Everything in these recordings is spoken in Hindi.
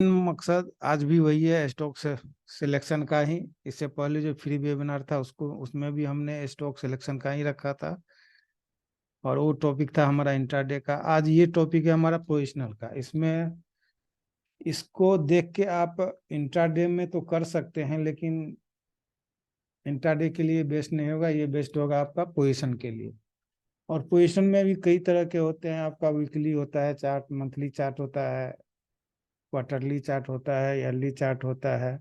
मकसद आज भी वही है, स्टॉक से सिलेक्शन का ही। इससे पहले जो फ्री वेबिनार था उसको उसमें भी हमने स्टॉक सिलेक्शन का ही रखा था, और वो टॉपिक था हमारा इंट्राडे का। आज ये टॉपिक है हमारा पोजिशनल का। इसमें इसको देख के आप इंट्राडे में तो कर सकते हैं, लेकिन इंट्राडे के लिए बेस्ट नहीं होगा, ये बेस्ट होगा आपका पोजीशन के लिए। और पोजीशन में भी कई तरह के होते हैं। आपका वीकली होता है चार्ट, मंथली चार्ट होता है, क्वार्टरली चार्ट होता है, ईयरली चार्ट होता है।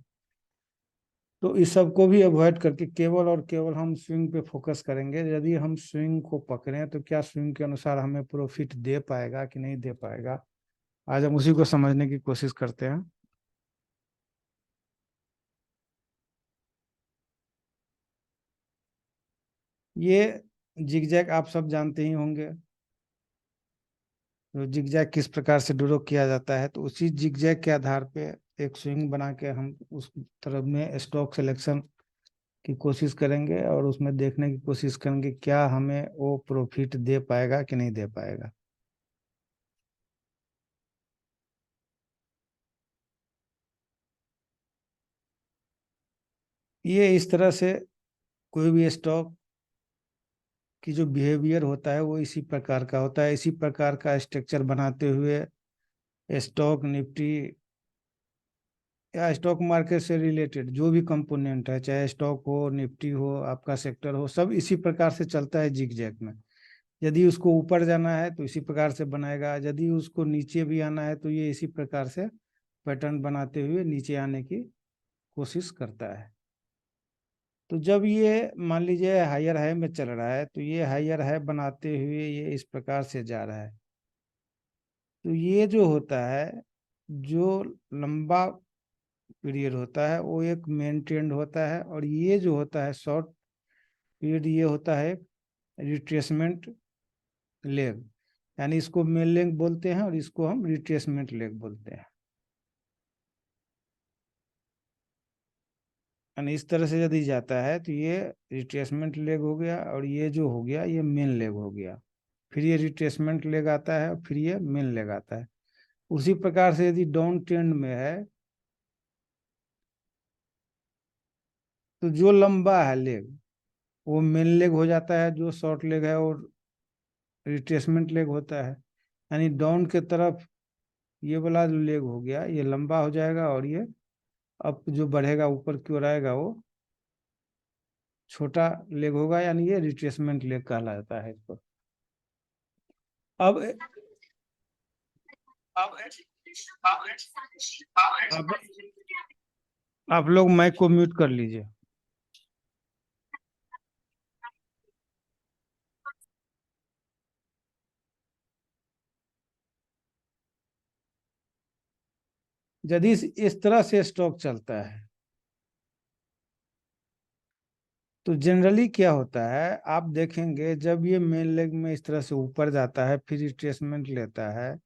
तो इस सब को भी अवॉइड करके केवल और केवल हम स्विंग पे फोकस करेंगे। यदि हम स्विंग को पकड़ें तो क्या स्विंग के अनुसार हमें प्रॉफिट दे पाएगा कि नहीं दे पाएगा, आज हम उसी को समझने की कोशिश करते हैं। ये जिगजैग आप सब जानते ही होंगे। तो जिगजैग किस प्रकार से ड्रॉ किया जाता है, तो उसी जिगजैग के आधार पे एक स्विंग बना के हम उस तरफ में स्टॉक सिलेक्शन की कोशिश करेंगे, और उसमें देखने की कोशिश करेंगे क्या हमें वो प्रॉफिट दे पाएगा कि नहीं दे पाएगा। ये इस तरह से कोई भी स्टॉक की जो बिहेवियर होता है वो इसी प्रकार का होता है। इसी प्रकार का स्ट्रक्चर बनाते हुए स्टॉक निफ्टी या स्टॉक मार्केट से रिलेटेड जो भी कंपोनेंट है, चाहे स्टॉक हो, निफ्टी हो, आपका सेक्टर हो, सब इसी प्रकार से चलता है जिगजैग में। यदि उसको ऊपर जाना है तो इसी प्रकार से बनाएगा, यदि उसको नीचे भी आना है तो ये इसी प्रकार से पैटर्न बनाते हुए नीचे आने की कोशिश करता है। तो जब ये मान लीजिए हायर हाई में चल रहा है, तो ये हायर हाई बनाते हुए ये इस प्रकार से जा रहा है। तो ये जो होता है, जो लंबा पीरियड होता है वो एक मेन ट्रेंड होता है, और ये जो होता है शॉर्ट पीरियड, ये होता है रिट्रेसमेंट लेग। यानी इसको मेन लेग बोलते हैं और इसको हम रिट्रेसमेंट लेग बोलते हैं। यानी इस तरह से यदि जाता है तो ये रिट्रेसमेंट लेग हो गया, और ये जो हो गया ये मेन लेग हो गया। फिर ये रिट्रेसमेंट लेग आता है, और फिर ये मेन लेग आता है। उसी प्रकार से यदि डाउन ट्रेंड में है तो जो लंबा है लेग वो मेन लेग हो जाता है, जो शॉर्ट लेग है वो रिट्रेसमेंट लेग होता है। यानी डाउन के तरफ ये वाला जो लेग हो गया ये लंबा हो जाएगा, और ये अप जो बढ़ेगा ऊपर की ओर आएगा वो छोटा लेग होगा। यानी ये रिट्रेसमेंट लेग कहलाता है इसको। अब अब आप लोग माइक को म्यूट कर लीजिए। यदि इस तरह से स्टॉक चलता है तो जनरली क्या होता है, आप देखेंगे जब ये मेन लेग में इस तरह से ऊपर जाता है, फिर रिट्रेसमेंट लेता है,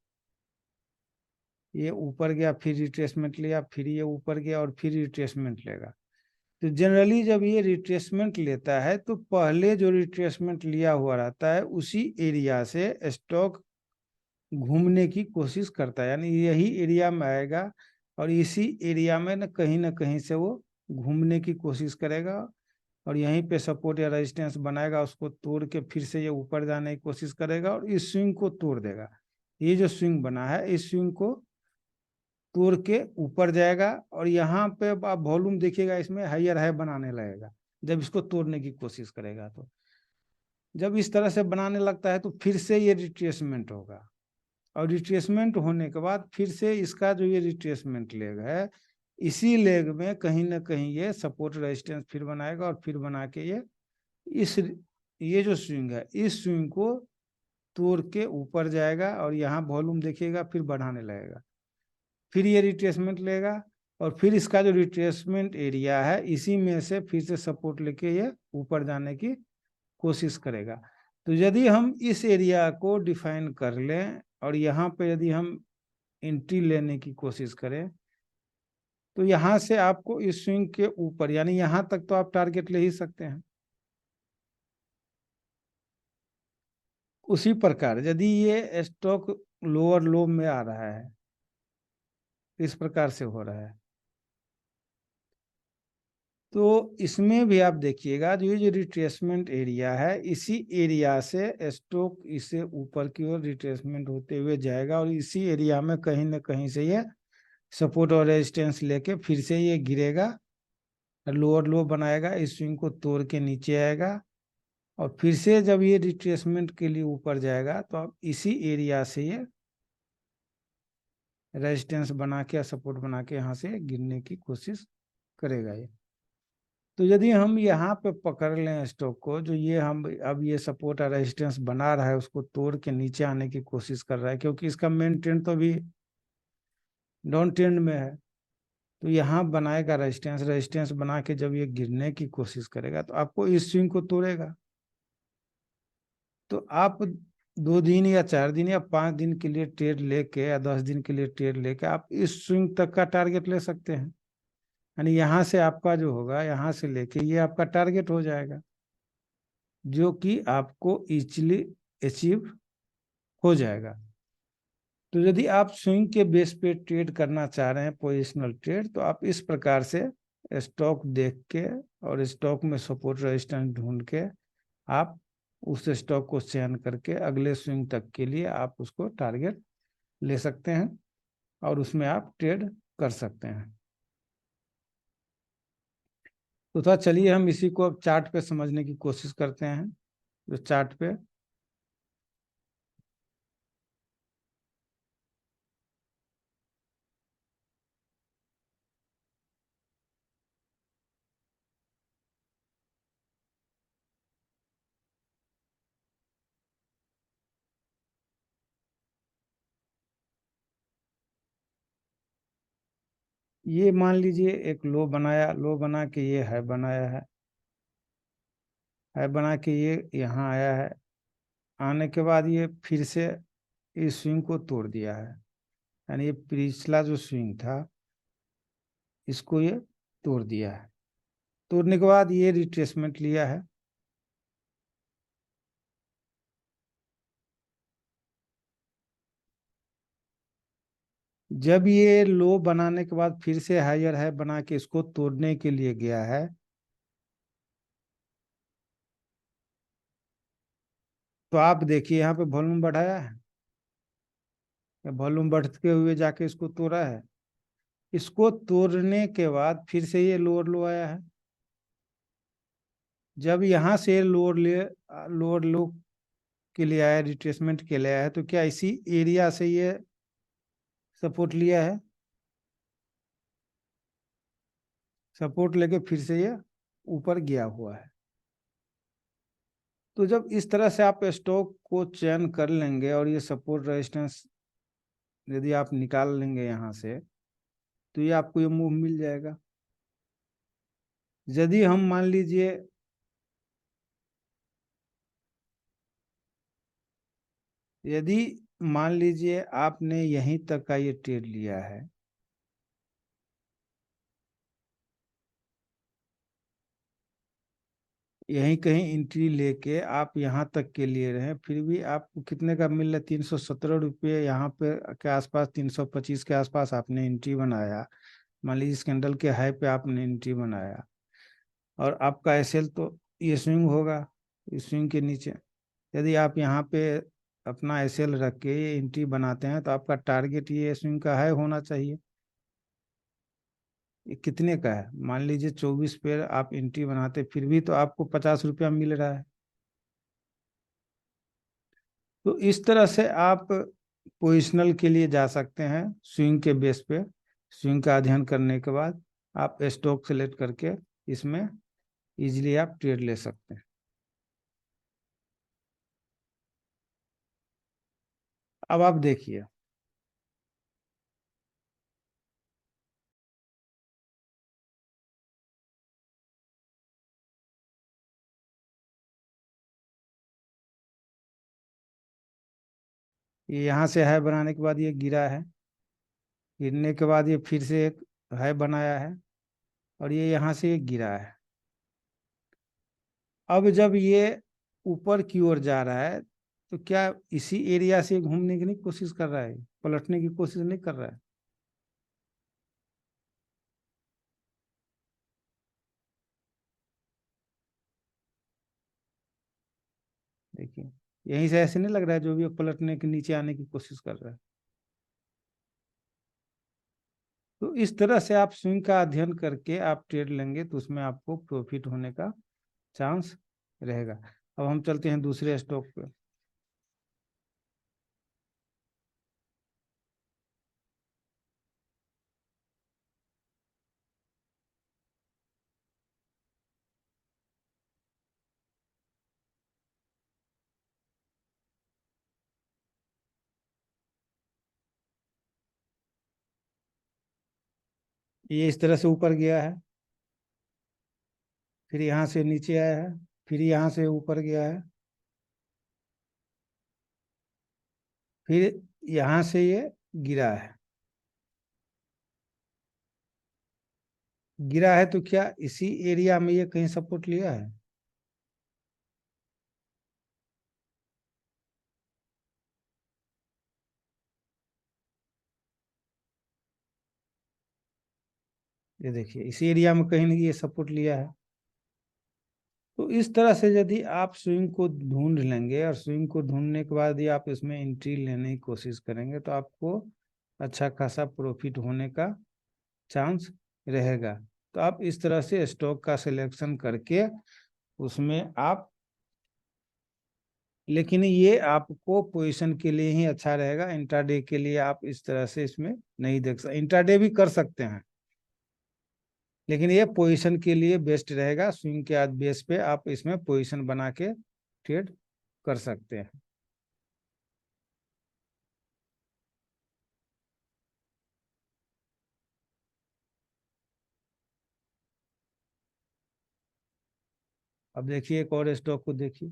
ये ऊपर गया, फिर रिट्रेसमेंट लिया, फिर ये ऊपर गया, और फिर रिट्रेसमेंट लेगा। तो जनरली जब ये रिट्रेसमेंट लेता है तो पहले जो रिट्रेसमेंट लिया हुआ रहता है उसी एरिया से स्टॉक घूमने की कोशिश करता है। यानी यही एरिया में आएगा, और इसी एरिया में न कहीं से वो घूमने की कोशिश करेगा, और यहीं पे सपोर्ट या रेजिस्टेंस बनाएगा, उसको तोड़ के फिर से ये ऊपर जाने की कोशिश करेगा, और इस स्विंग को तोड़ देगा। ये जो स्विंग बना है इस स्विंग को तोड़ के ऊपर जाएगा, और यहाँ पे आप वॉल्यूम देखिएगा, इसमें हायर हाई बनाने लगेगा जब इसको तोड़ने की कोशिश करेगा। तो जब इस तरह से बनाने लगता है तो फिर से ये रिट्रेसमेंट होगा, और रिट्रेसमेंट होने के बाद फिर से इसका जो ये रिट्रेसमेंट लेग है, इसी लेग में कहीं ना कहीं ये सपोर्ट रेजिस्टेंस फिर बनाएगा, और फिर बना के इस ये जो स्विंग है इस स्विंग को तोड़ के ऊपर जाएगा, और यहाँ वॉल्यूम देखिएगा फिर बढ़ाने लगेगा। फिर ये रिट्रेसमेंट लेगा, और फिर इसका जो रिट्रेसमेंट एरिया है इसी में से फिर से सपोर्ट लेके ये ऊपर जाने की कोशिश करेगा। तो यदि हम इस एरिया को डिफाइन कर लें और यहाँ पे यदि हम एंट्री लेने की कोशिश करें, तो यहाँ से आपको इस स्विंग के ऊपर, यानी यहाँ तक तो आप टारगेट ले ही सकते हैं। उसी प्रकार यदि ये स्टॉक लोअर लो में आ रहा है इस प्रकार से हो रहा है। तो इसमें भी आप देखिएगा, जो ये जो रिट्रेसमेंट एरिया है, इसी एरिया से स्टॉक इसे ऊपर की ओर रिट्रेसमेंट होते हुए जाएगा, और इसी एरिया में कहीं ना कहीं से ये सपोर्ट और रेजिस्टेंस लेके फिर से ये गिरेगा, लोअर लो बनाएगा, इस स्विंग को तोड़ के नीचे आएगा, और फिर से जब ये रिट्रेसमेंट के लिए ऊपर जाएगा तो आप इसी एरिया से ये रेजिस्टेंस बना के या सपोर्ट बना के यहाँ से गिरने की कोशिश करेगा ये। तो यदि हम यहाँ पे पकड़ लें स्टॉक को, जो ये हम अब ये सपोर्ट और रेजिस्टेंस बना रहा है, उसको तोड़ के नीचे आने की कोशिश कर रहा है, क्योंकि इसका मेन ट्रेंड तो अभी डाउन ट्रेंड में है। तो यहाँ बनाएगा रेजिस्टेंस, रेजिस्टेंस बना के जब ये गिरने की कोशिश करेगा तो आपको इस स्विंग को तोड़ेगा। तो आप 2 दिन या 4 दिन या 5 दिन के लिए ट्रेड लेके या 10 दिन के लिए ट्रेड लेके आप इस स्विंग तक का टारगेट ले सकते हैं। यानी यहाँ से आपका जो होगा, यहाँ से लेके ये आपका टारगेट हो जाएगा, जो कि आपको इजीली अचीव हो जाएगा। तो यदि आप स्विंग के बेस पे ट्रेड करना चाह रहे हैं, पोजिशनल ट्रेड, तो आप इस प्रकार से स्टॉक देख के और स्टॉक में सपोर्ट रेजिस्टेंस ढूंढ के आप उस स्टॉक को चयन करके अगले स्विंग तक के लिए आप उसको टारगेट ले सकते हैं, और उसमें आप ट्रेड कर सकते हैं। तो था, चलिए हम इसी को अब चार्ट पे समझने की कोशिश करते हैं। जो चार्ट पे ये मान लीजिए एक लो बनाया, लो बना के ये है बनाया है बना के ये यहाँ आया है। आने के बाद ये फिर से इस स्विंग को तोड़ दिया है, यानी ये पिछला जो स्विंग था इसको ये तोड़ दिया है। तोड़ने के बाद ये रिट्रेसमेंट लिया है। जब ये लो बनाने के बाद फिर से हायर है बना के इसको तोड़ने के लिए गया है, तो आप देखिए यहाँ पे वॉल्यूम बढ़ाया है, वॉल्यूम बढ़ते हुए जाके इसको तोड़ा है। इसको तोड़ने के बाद फिर से ये लोअर लो आया है। जब यहाँ से लोअर लो के लिए आया, रिट्रेसमेंट के लिए आया है, तो क्या इसी एरिया से ये सपोर्ट लिया है, सपोर्ट लेके फिर से ये ऊपर गया हुआ है। तो जब इस तरह से आप स्टॉक को चयन कर लेंगे और ये सपोर्ट रेजिस्टेंस यदि आप निकाल लेंगे यहाँ से, तो ये आपको ये मूव मिल जाएगा। यदि हम मान लीजिए यदि मान लीजिए आपने यहीं तक का ये ट्रेड लिया है, यहीं कहीं एंट्री लेके आप यहाँ तक के लिए रहे, फिर भी आपको कितने का मिल रहा है, 317 रुपये यहाँ पे के आसपास, 325 के आसपास आपने एंट्री बनाया। मान लीजिए इस कैंडल के हाई पे आपने एंट्री बनाया, और आपका एसएल तो ये स्विंग होगा, इस स्विंग के नीचे यदि आप यहाँ पे अपना एसएल रख के ये एंट्री बनाते हैं, तो आपका टारगेट ये स्विंग का हाई होना चाहिए। ये कितने का है, मान लीजिए 24 पे आप एंट्री बनाते, फिर भी तो आपको 50 रुपया मिल रहा है। तो इस तरह से आप पोजिशनल के लिए जा सकते हैं स्विंग के बेस पे। स्विंग का अध्ययन करने के बाद आप स्टॉक सेलेक्ट करके इसमें इजीली आप ट्रेड ले सकते हैं। अब आप देखिए, ये यहाँ से हाई बनाने के बाद ये गिरा है, गिरने के बाद ये फिर से एक हाई बनाया है, और ये यहाँ से ये गिरा है। अब जब ये ऊपर की ओर जा रहा है, तो क्या इसी एरिया से घूमने की नहीं कोशिश कर रहा है, पलटने की कोशिश नहीं कर रहा है। देखिए यहीं से ऐसे नहीं लग रहा है जो भी पलटने के नीचे आने की कोशिश कर रहा है। तो इस तरह से आप स्विंग का अध्ययन करके आप ट्रेड लेंगे तो उसमें आपको प्रॉफिट होने का चांस रहेगा। अब हम चलते हैं दूसरे स्टॉक पे। ये इस तरह से ऊपर गया है, फिर यहाँ से नीचे आया है, फिर यहाँ से ऊपर गया है, फिर यहाँ से ये गिरा है। गिरा है तो क्या इसी एरिया में ये कहीं सपोर्ट लिया है? ये देखिए इसी एरिया में कहीं नहीं ये सपोर्ट लिया है। तो इस तरह से यदि आप स्विंग को ढूंढ लेंगे और स्विंग को ढूंढने के बाद यदि आप इसमें एंट्री लेने की कोशिश करेंगे तो आपको अच्छा खासा प्रॉफिट होने का चांस रहेगा। तो आप इस तरह से स्टॉक का सिलेक्शन करके उसमें आप, लेकिन ये आपको पोजीशन के लिए ही अच्छा रहेगा। इंट्राडे के लिए आप इस तरह से इसमें नहीं देख सकते। इंट्राडे भी कर सकते हैं लेकिन ये पोजीशन के लिए बेस्ट रहेगा। स्विंग के आज बेस पे आप इसमें पोजीशन बना के ट्रेड कर सकते हैं। अब देखिए एक और स्टॉक को देखिए।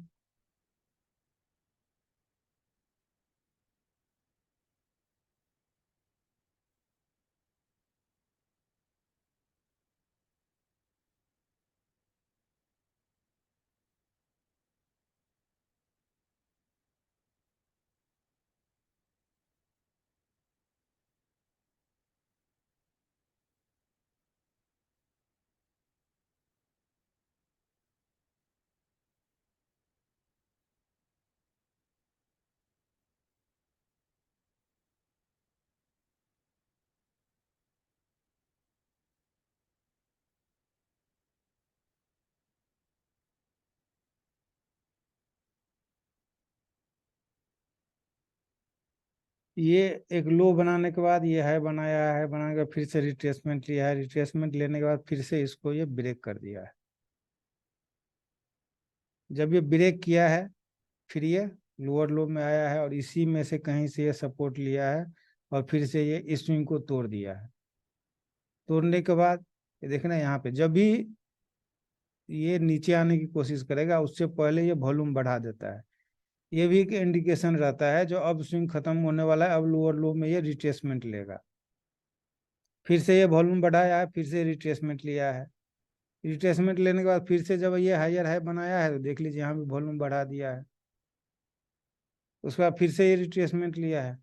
ये एक लो बनाने के बाद ये है बनाया है, बनाने के बाद फिर से रिट्रेसमेंट लिया है, रिट्रेसमेंट लेने के बाद फिर से इसको ये ब्रेक कर दिया है। जब ये ब्रेक किया है फिर ये लोअर लो में आया है और इसी में से कहीं से ये सपोर्ट लिया है और फिर से ये इस स्विंग को तोड़ दिया है। तोड़ने के बाद ये देखना यहाँ पे जब भी ये नीचे आने की कोशिश करेगा उससे पहले ये वॉल्यूम बढ़ा देता है। ये भी एक इंडिकेशन रहता है जो अब स्विंग खत्म होने वाला है, अब लोअर लो में ये रिट्रेसमेंट लेगा। फिर से ये वॉल्यूम बढ़ाया है, फिर से रिट्रेसमेंट लिया है। रिट्रेसमेंट लेने के बाद फिर से जब ये हायर हाई बनाया है तो देख लीजिए यहाँ भी वॉल्यूम बढ़ा दिया है। उसके बाद फिर से ये रिट्रेसमेंट लिया है।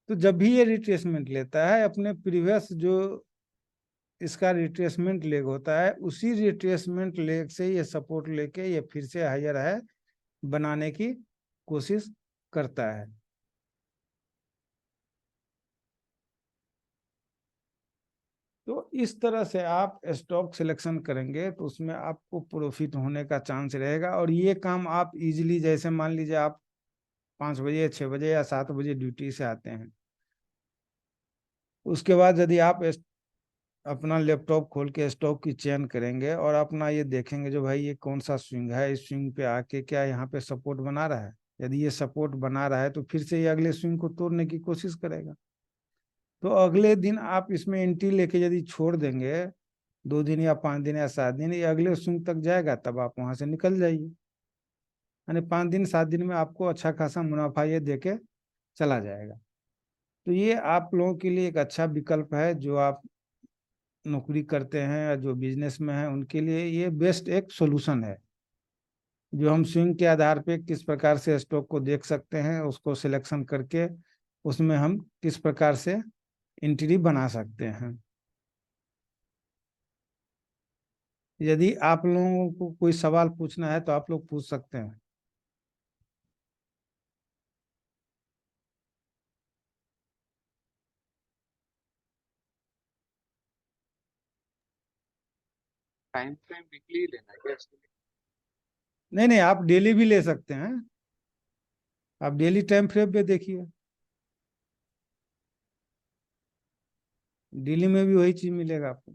तो जब भी ये रिट्रेसमेंट लेता है अपने प्रीवियस जो इसका रिट्रेसमेंट लेग होता है उसी रिट्रेसमेंट लेग से ये सपोर्ट लेके ये फिर से हायर है बनाने की कोशिश करता है। तो इस तरह से आप स्टॉक सिलेक्शन करेंगे तो उसमें आपको प्रॉफिट होने का चांस रहेगा। और ये काम आप इजीली, जैसे मान लीजिए आप 5 बजे 6 बजे या 7 बजे ड्यूटी से आते हैं, उसके बाद यदि आप अपना लैपटॉप खोल के स्टॉक की चयन करेंगे और अपना ये देखेंगे जो भाई ये कौन सा स्विंग है, इस स्विंग पे आके क्या यहाँ पे सपोर्ट बना रहा है। यदि ये सपोर्ट बना रहा है तो फिर से ये अगले स्विंग को तोड़ने की कोशिश करेगा। तो अगले दिन आप इसमें एंट्री लेके यदि छोड़ देंगे 2 दिन या 5 दिन या 7 दिन, ये अगले स्विंग तक जाएगा तब आप वहां से निकल जाइए। यानी 5 दिन 7 दिन में आपको अच्छा खासा मुनाफा ये देके चला जाएगा। तो ये आप लोगों के लिए एक अच्छा विकल्प है। जो आप नौकरी करते हैं या जो बिजनेस में है उनके लिए ये बेस्ट एक सोल्यूशन है। जो हम स्विंग के आधार पे किस प्रकार से स्टॉक को देख सकते हैं, उसको सिलेक्शन करके उसमें हम किस प्रकार से एंट्री बना सकते हैं। यदि आप लोगों को कोई सवाल पूछना है तो आप लोग पूछ सकते हैं। टाइम फ्रेम वीकली लेना है क्या इसके लिए? नहीं नहीं, आप डेली भी ले सकते हैं। आप डेली टाइम फ्रेम पे देखिए, डेली में भी वही चीज मिलेगा आपको।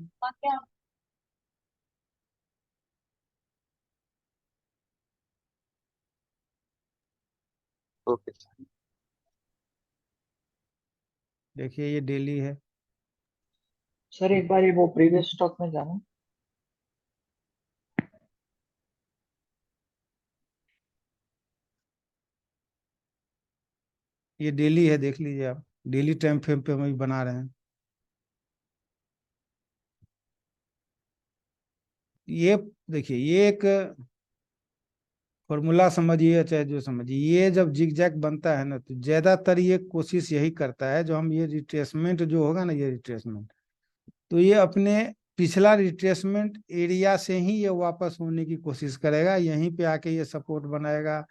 ओके। देखिए ये डेली है। सर एक बार ये वो प्रीवियस स्टॉक में जाना। ये डेली है, देख लीजिए आप, डेली टाइम फ्रेम पे हम अभी बना रहे हैं। ये देखिए, ये एक फॉर्मूला समझिए चाहे जो समझिए, ये जब जिग जैग बनता है ना, तो ज्यादातर ये कोशिश यही करता है, जो हम ये रिट्रेसमेंट जो होगा ना, ये रिट्रेसमेंट, तो ये अपने पिछला रिट्रेसमेंट एरिया से ही ये वापस होने की कोशिश करेगा, यहीं पे आके ये सपोर्ट बनाएगा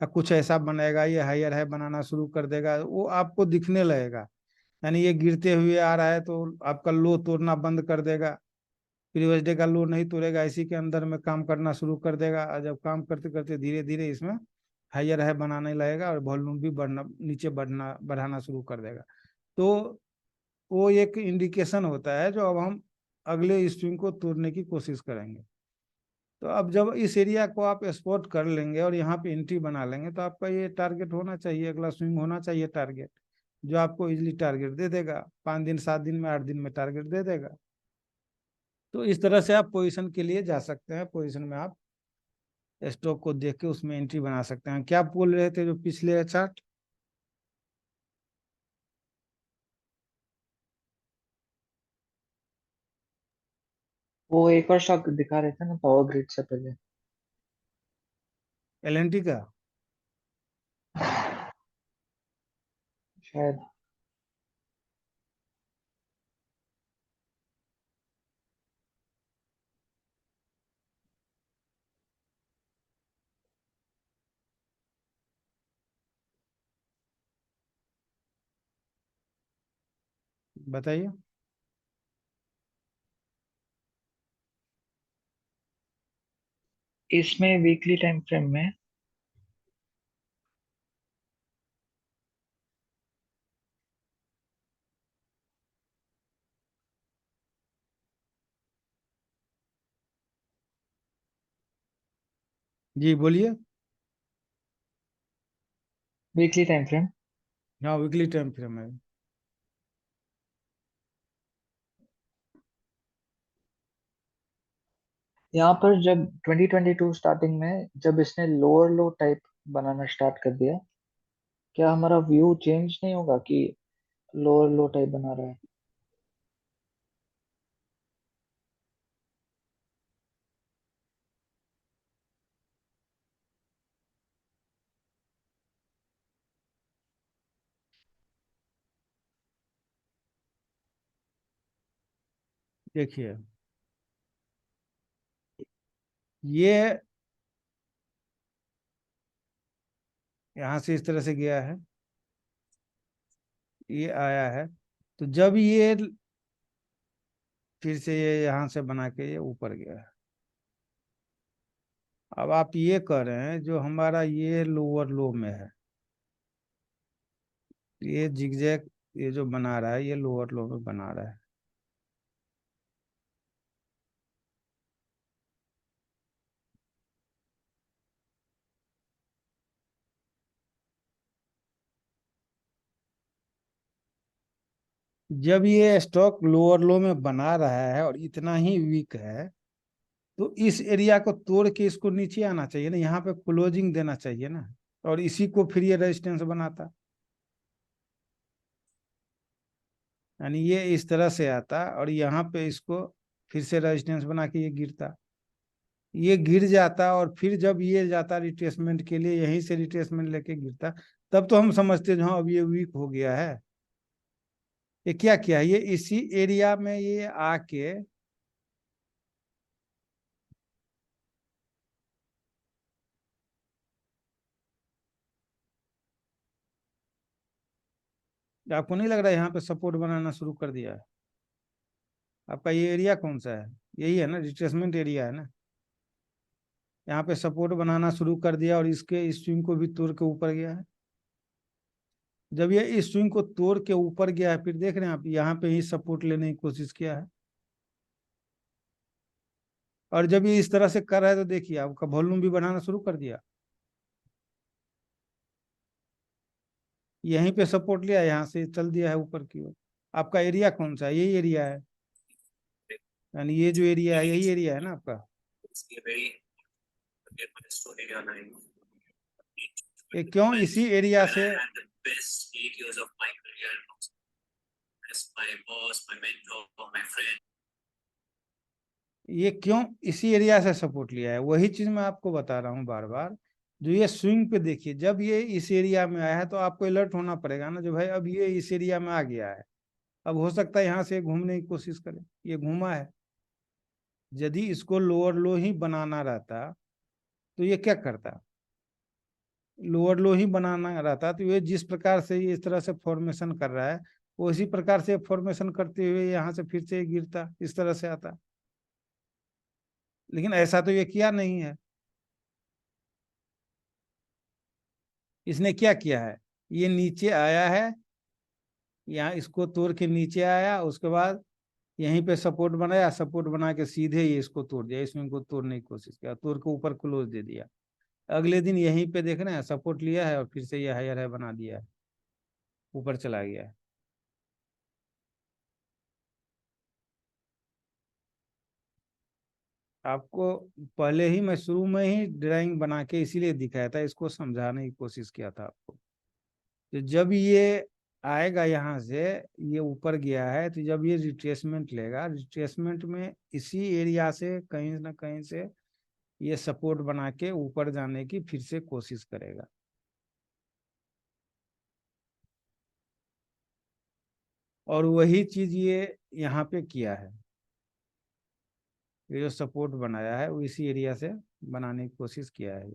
या कुछ ऐसा बनाएगा, ये हायर है बनाना शुरू कर देगा, वो आपको दिखने लगेगा। यानी ये गिरते हुए आ रहा है तो आपका लो तोड़ना बंद कर देगा, प्रीवियस डे का लो नहीं तोड़ेगा, इसी के अंदर में काम करना शुरू कर देगा, और जब काम करते करते धीरे धीरे इसमें हायर है बनाने लगेगा और वॉल्यूम भी बढ़ना, नीचे बढ़ाना शुरू कर देगा। तो वो एक इंडिकेशन होता है, जो अब हम अगले स्ट्रिंग को तोड़ने की कोशिश करेंगे। तो अब जब इस एरिया को आप स्पॉट कर लेंगे और यहाँ पे एंट्री बना लेंगे, तो आपका ये टारगेट होना चाहिए, अगला स्विंग होना चाहिए टारगेट, जो आपको इजिली टारगेट दे देगा, 5 दिन 7 दिन में 8 दिन में टारगेट दे देगा। तो इस तरह से आप पोजीशन के लिए जा सकते हैं, पोजीशन में आप स्टॉक को देख के उसमें एंट्री बना सकते हैं। क्या बोल रहे थे जो पिछले चार्ट? वो एक और स्टॉक दिखा रहे थे ना पावर ग्रिड से पहले। एलएनटी का? शायद। बताइए। इसमें वीकली टाइम फ्रेम में जी बोलिए। वीकली टाइम फ्रेम हाँ, वीकली टाइम फ्रेम है। यहाँ पर जब 2022 स्टार्टिंग में जब इसने लोअर लो टाइप बनाना स्टार्ट कर दिया, क्या हमारा व्यू चेंज नहीं होगा कि लोअर लो टाइप बना रहा है? देखिए, ये यहाँ से इस तरह से गया है, ये आया है, तो जब ये फिर से ये यहाँ से बना के ये ऊपर गया है। अब आप ये कह रहे हैं जो हमारा ये लोअर लो में है, ये जिगजैग, ये जो बना रहा है ये लोअर लो में बना रहा है। जब ये स्टॉक लोअर लो में बना रहा है और इतना ही वीक है, तो इस एरिया को तोड़ के इसको नीचे आना चाहिए ना, यहाँ पे क्लोजिंग देना चाहिए ना, और इसी को फिर ये रेजिस्टेंस बनाता। यानी ये इस तरह से आता और यहाँ पे इसको फिर से रेजिस्टेंस बना के ये गिरता, ये गिर जाता, और फिर जब ये जाता रिट्रेसमेंट के लिए, यहीं से रिट्रेसमेंट लेके गिरता, तब तो हम समझते हैं हाँ अब ये वीक हो गया है। ये क्या किया, ये इसी एरिया में ये आके आपको नहीं लग रहा है यहाँ पे सपोर्ट बनाना शुरू कर दिया है? आपका ये एरिया कौन सा है? यही है ना, रिट्रेसमेंट एरिया है ना। यहाँ पे सपोर्ट बनाना शुरू कर दिया और इसके इस स्विंग को भी तोड़ के ऊपर गया है। जब ये इस स्विंग को तोड़ के ऊपर गया है, फिर देख रहे हैं आप यहाँ पे ही सपोर्ट लेने की कोशिश किया है। और जब ये इस तरह से कर रहा है तो देखिए आपका वॉल्यूम भी बढ़ाना शुरू कर दिया। यहीं पे सपोर्ट लिया, यहाँ से चल दिया है ऊपर की ओर। आपका एरिया कौन सा है? यही एरिया है, यानी ये जो एरिया है यही एरिया है ना आपका। ये क्यों इसी एरिया से, ये क्यों इसी एरिया से सपोर्ट लिया है? वही चीज मैं आपको बता रहा हूँ बार बार। जो ये स्विंग पे देखिए, जब ये इस एरिया में आया है तो आपको अलर्ट होना पड़ेगा ना, जो भाई अब ये इस एरिया में आ गया है। अब हो सकता है यहाँ से घूमने की कोशिश करे, ये घूमा है। यदि इसको लोअर लो ही बनाना रहता तो ये क्या करता? लोअर लो ही बनाना रहता तो ये जिस प्रकार से ये इस तरह से फॉर्मेशन कर रहा है, वो इसी प्रकार से फॉर्मेशन करते हुए यहाँ से फिर से गिरता, इस तरह से आता। लेकिन ऐसा तो ये किया नहीं है। इसने क्या किया है, ये नीचे आया है, यहाँ इसको तोड़ के नीचे आया, उसके बाद यहीं पे सपोर्ट बनाया, सपोर्ट बना के सीधे ये इसको तोड़ दिया, इसमें को तोड़ने की कोशिश किया, तोड़ के ऊपर क्लोज दे दिया। अगले दिन यहीं पे देख रहे हैं सपोर्ट लिया है और फिर से ये हायर है बना दिया है, ऊपर चला गया है। आपको पहले ही मैं शुरू में ही ड्राइंग बना के इसीलिए दिखाया था, इसको समझाने की कोशिश किया था आपको। तो जब ये आएगा यहाँ से, ये ऊपर गया है, तो जब ये रिट्रेसमेंट लेगा, रिट्रेसमेंट में इसी एरिया से कहीं ना कहीं से ये सपोर्ट बना के ऊपर जाने की फिर से कोशिश करेगा। और वही चीज ये यहाँ पे किया है, ये जो सपोर्ट बनाया है वो इसी एरिया से बनाने की कोशिश किया है।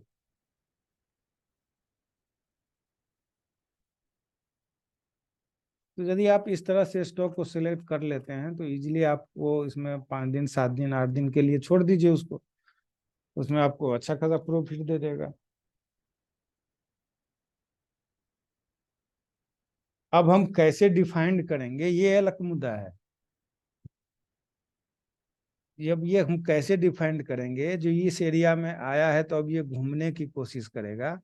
तो यदि आप इस तरह से स्टॉक को सिलेक्ट कर लेते हैं तो इजीली आपको इसमें 5 दिन 7 दिन 8 दिन के लिए छोड़ दीजिए उसको, उसमें आपको अच्छा खासा प्रॉफिट दे देगा। अब हम कैसे डिफाइंड करेंगे, ये अलग मुद्दा है। अब ये हम कैसे डिफाइंड करेंगे, जो इस एरिया में आया है तो अब ये घूमने की कोशिश करेगा,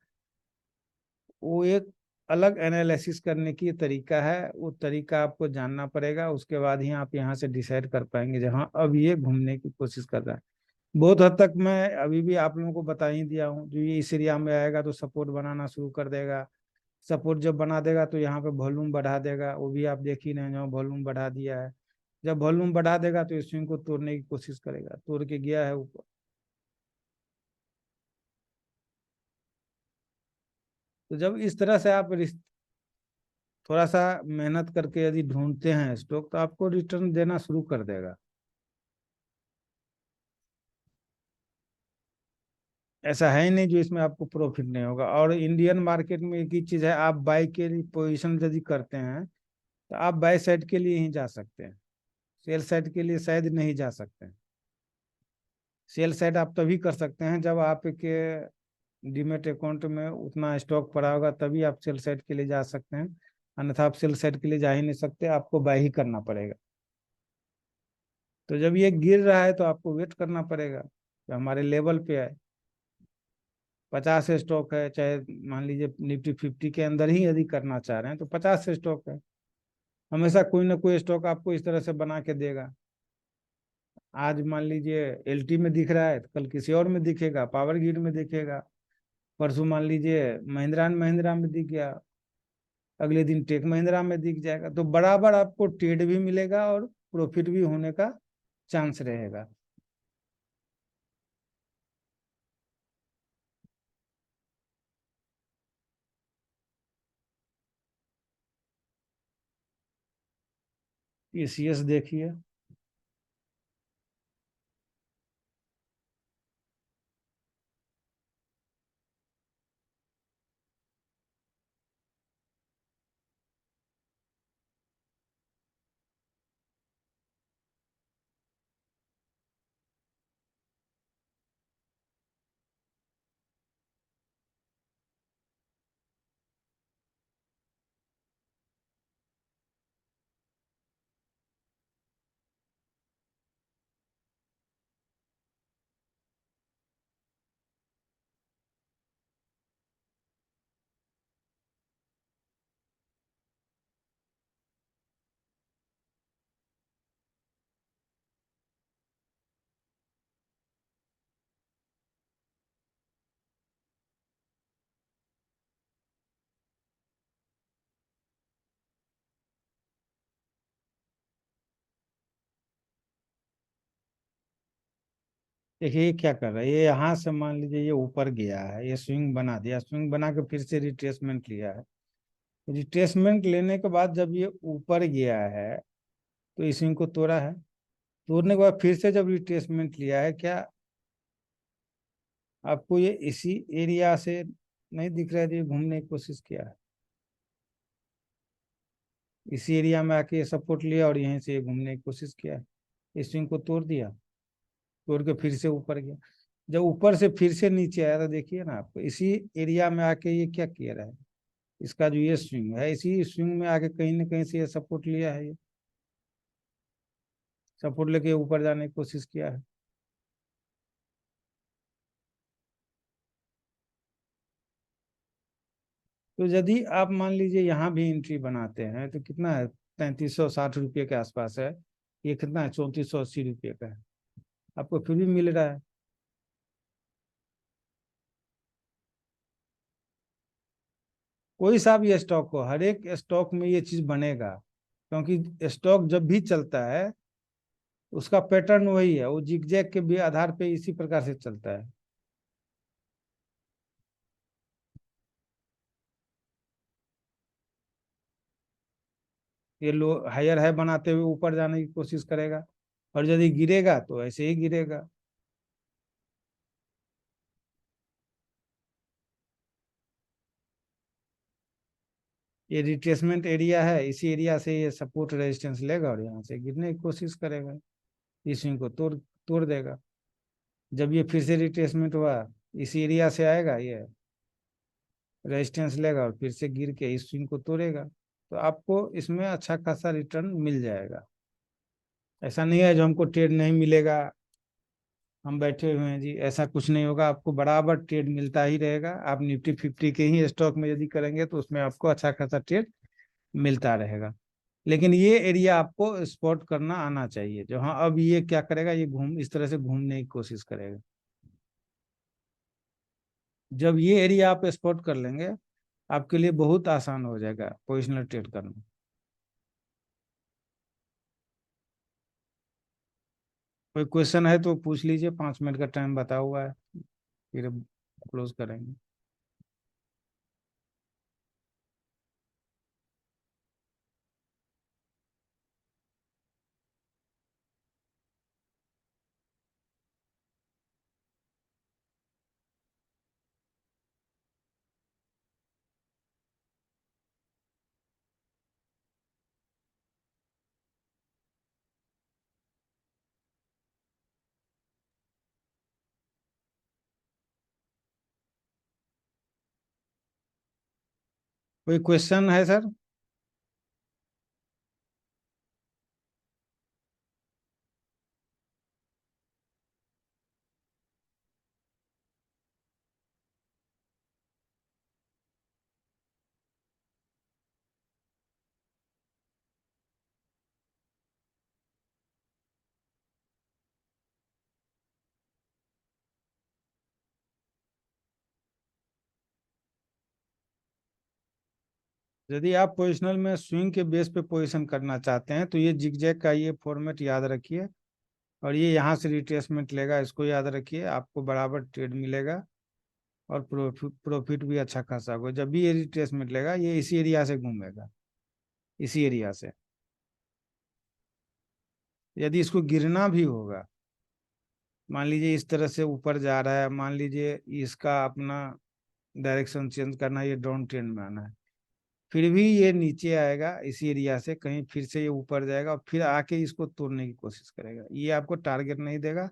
वो एक अलग एनालिसिस करने की तरीका है। वो तरीका आपको जानना पड़ेगा, उसके बाद ही आप यहाँ से डिसाइड कर पाएंगे जहाँ अब ये घूमने की कोशिश कर रहा है। बहुत हद तक मैं अभी भी आप लोगों को बता ही दिया हूँ, जो ये इस एरिया में आएगा तो सपोर्ट बनाना शुरू कर देगा। सपोर्ट जब बना देगा तो यहाँ पे वॉल्यूम बढ़ा देगा, वो भी आप देख ही रहे हैं, जहाँ वॉल्यूम बढ़ा दिया है। जब वॉल्यूम बढ़ा देगा तो स्विंग को तोड़ने की कोशिश करेगा, तोड़ के गया है ऊपर। तो जब इस तरह से आप थोड़ा सा मेहनत करके यदि ढूंढते हैं स्टॉक, तो आपको रिटर्न देना शुरू कर देगा। ऐसा है ही नहीं जो इसमें आपको प्रॉफिट नहीं होगा। और इंडियन मार्केट में एक ही चीज है, आप बाई के लिए पोजीशन यदि करते हैं तो आप बाई साइड के लिए ही जा सकते हैं, सेल साइड के लिए शायद नहीं जा सकते हैं। सेल साइड आप तभी कर सकते हैं जब आपके डीमेट अकाउंट में उतना स्टॉक पड़ा होगा, तभी आप सेल साइड के लिए जा सकते हैं। अन्यथा आप सेल साइड के लिए जा ही नहीं सकते, आपको बाय ही करना पड़ेगा। तो जब ये गिर रहा है तो आपको वेट करना पड़ेगा कि हमारे लेवल पे आए। 50 स्टॉक है, चाहे मान लीजिए निफ्टी 50 के अंदर ही यदि करना चाह रहे हैं तो 50 स्टॉक है। हमेशा कोई ना कोई स्टॉक आपको इस तरह से बना के देगा। आज मान लीजिए एलटी में दिख रहा है तो कल किसी और में दिखेगा, पावर ग्रिड में दिखेगा, परसों मान लीजिए महिंद्रा एंड महिंद्रा में दिख गया, अगले दिन टेक महिंद्रा में दिख जाएगा। तो बराबर आपको ट्रेड भी मिलेगा और प्रॉफिट भी होने का चांस रहेगा। ईसीएस देखिए, देखिए ये क्या कर रहा है, ये यहाँ से मान लीजिए ये ऊपर गया है, ये स्विंग बना दिया, स्विंग बना के फिर से रिट्रेसमेंट लिया है। रिट्रेसमेंट लेने के बाद जब ये ऊपर गया है तो इस स्विंग को तोड़ा है, तोड़ने के बाद फिर से जब रिट्रेसमेंट लिया है, क्या आपको ये इसी एरिया से नहीं दिख रहा है, जो ये घूमने की कोशिश किया है, इसी एरिया में आके ये सपोर्ट लिया और यहीं से ये घूमने की कोशिश किया है, इस स्विंग को तोड़ दिया, तोड़ के फिर से ऊपर गया। जब ऊपर से फिर से नीचे आया तो देखिए ना, आपको इसी एरिया में आके ये क्या किया रहा है, इसका जो ये स्विंग है, इसी स्विंग में आके कहीं ना कहीं से ये सपोर्ट लिया है, ये सपोर्ट लेके ऊपर जाने की कोशिश किया है। तो यदि आप मान लीजिए यहाँ भी एंट्री बनाते हैं तो कितना है, 3360 रुपये के आसपास है, ये कितना है, 3480 रुपये का है, आपको फिर भी मिल रहा है। कोई सा भी स्टॉक हो, हर एक स्टॉक में ये चीज बनेगा, क्योंकि स्टॉक जब भी चलता है उसका पैटर्न वही है, वो जिगजैग के भी आधार पे इसी प्रकार से चलता है। ये लो हायर है बनाते हुए ऊपर जाने की कोशिश करेगा, और यदि गिरेगा तो ऐसे ही गिरेगा। ये रिट्रेसमेंट एरिया है, इसी एरिया से ये सपोर्ट रेजिस्टेंस लेगा और यहाँ से गिरने की कोशिश करेगा, इस स्विंग को तोड़ तोड़ देगा। जब ये फिर से रिट्रेसमेंट हुआ, इसी एरिया से आएगा, ये रेजिस्टेंस लेगा और फिर से गिर के इस स्विंग को तोड़ेगा, तो आपको इसमें अच्छा खासा रिटर्न मिल जाएगा। ऐसा नहीं है जो हमको ट्रेड नहीं मिलेगा, हम बैठे हुए हैं जी, ऐसा कुछ नहीं होगा, आपको बराबर ट्रेड मिलता ही रहेगा। आप निफ्टी 50 के ही स्टॉक में यदि करेंगे तो उसमें आपको अच्छा खासा ट्रेड मिलता रहेगा। लेकिन ये एरिया आपको स्पॉट करना आना चाहिए, जो हाँ अब ये क्या करेगा, ये घूम इस तरह से घूमने की कोशिश करेगा। जब ये एरिया आप स्पॉट कर लेंगे, आपके लिए बहुत आसान हो जाएगा पोजिशनल ट्रेड करना। कोई क्वेश्चन है तो पूछ लीजिए, 5 मिनट का टाइम बता हुआ है, फिर क्लोज करेंगे। कोई क्वेश्चन है सर? यदि आप पोजिशनल में स्विंग के बेस पे पोजीशन करना चाहते हैं तो ये जिगजैग का ये फॉर्मेट याद रखिए, और ये यहाँ से रिट्रेसमेंट लेगा, इसको याद रखिए, आपको बराबर ट्रेड मिलेगा और प्रॉफिट भी अच्छा खासा होगा। जब भी ये रिट्रेसमेंट लेगा, ये इसी एरिया से घूमेगा, इसी एरिया से। यदि इसको गिरना भी होगा, मान लीजिए इस तरह से ऊपर जा रहा है, मान लीजिए इसका अपना डायरेक्शन चेंज करना है, ये डाउन ट्रेंड में आना है, फिर भी ये नीचे आएगा इसी एरिया से, कहीं फिर से ये ऊपर जाएगा और फिर आके इसको तोड़ने की कोशिश करेगा। ये आपको टारगेट नहीं देगा,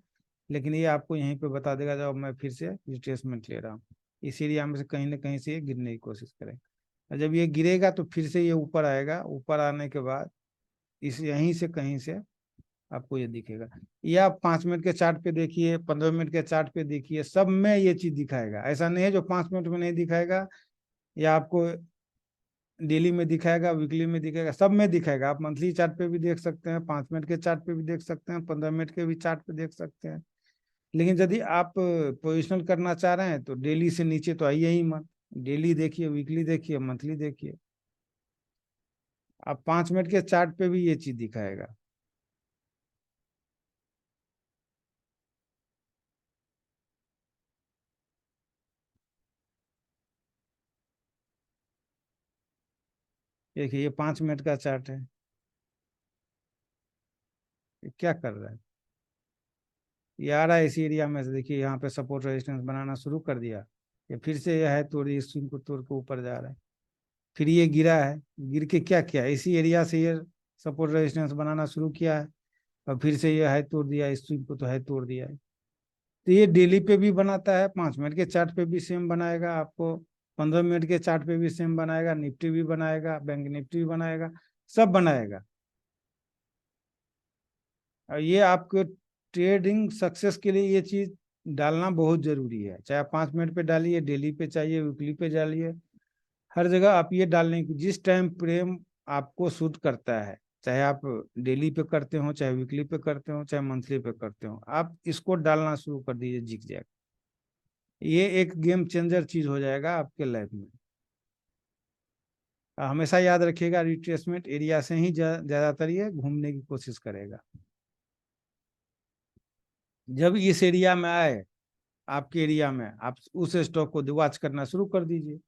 लेकिन ये आपको यहीं पे बता देगा जब मैं फिर से रिट्रेसमेंट ले रहा हूँ, इस एरिया में से कहीं ना कहीं से ये गिरने की कोशिश करेगा। और जब ये गिरेगा तो फिर से ये ऊपर आएगा, ऊपर आने के बाद इस यहीं से कहीं से आपको ये दिखेगा। ये आप 5 मिनट के चार्ट पे देखिए, 15 मिनट के चार्ट पे देखिए, सब में ये चीज दिखाएगा। ऐसा नहीं है जो 5 मिनट में नहीं दिखाएगा, या आपको डेली में दिखाएगा, वीकली में दिखाएगा, सब में दिखाएगा। आप मंथली चार्ट पे भी देख सकते हैं, 5 मिनट के चार्ट पे भी देख सकते हैं, 15 मिनट के भी चार्ट पे देख सकते हैं। लेकिन यदि आप पोजिशनल करना चाह रहे हैं तो डेली से नीचे तो आइए ही मत, डेली देखिए, वीकली देखिए, मंथली देखिए, आप 5 मिनट के चार्ट पे भी ये चीज दिखाएगा। देखिए ये 5 मिनट का चार्ट है, ये क्या कर रहा है, ये आ रहा है इसी एरिया में से, देखिए यहाँ पे सपोर्ट रेजिस्टेंस बनाना शुरू कर दिया, ये फिर से यह है तोड़, इस स्विंग को तोड़ के ऊपर जा रहा है, फिर ये गिरा है, गिर के क्या किया, इसी एरिया से ये सपोर्ट रेजिस्टेंस बनाना शुरू किया है, और फिर से ये हाई तोड़ दिया, इस स्विंग को तो हाई तोड़ दिया है। तो ये डेली पे भी बनाता है, 5 मिनट के चार्ट पे भी सेम बनाएगा आपको, 15 मिनट के चार्ट पे भी सेम बनाएगा, निफ्टी भी बनाएगा, बैंक निफ्टी भी बनाएगा, सब बनाएगा। और ये आपको ट्रेडिंग सक्सेस के लिए ये चीज डालना बहुत जरूरी है, चाहे आप 5 मिनट पे डालिए, डेली पे चाहिए, वीकली पे डालिए, हर जगह आप ये डालने की, जिस टाइम फ्रेम आपको सूट करता है, चाहे आप डेली पे करते हो, चाहे वीकली पे करते हो, चाहे मंथली पे करते हो, आप इसको डालना शुरू कर दीजिए जिग जैग, ये एक गेम चेंजर चीज हो जाएगा आपके लाइफ में। हमेशा याद रखिएगा, रिट्रेसमेंट एरिया से ही ज्यादातर ये घूमने की कोशिश करेगा। जब इस एरिया में आए, आपके एरिया में, आप उस स्टॉक को वॉच करना शुरू कर दीजिए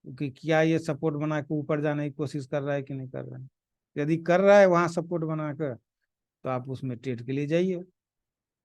कि क्या ये सपोर्ट बना के ऊपर जाने की कोशिश कर रहा है कि नहीं कर रहा है। यदि कर रहा है वहां सपोर्ट बना कर, तो आप उसमें ट्रेड के लिए जाइए।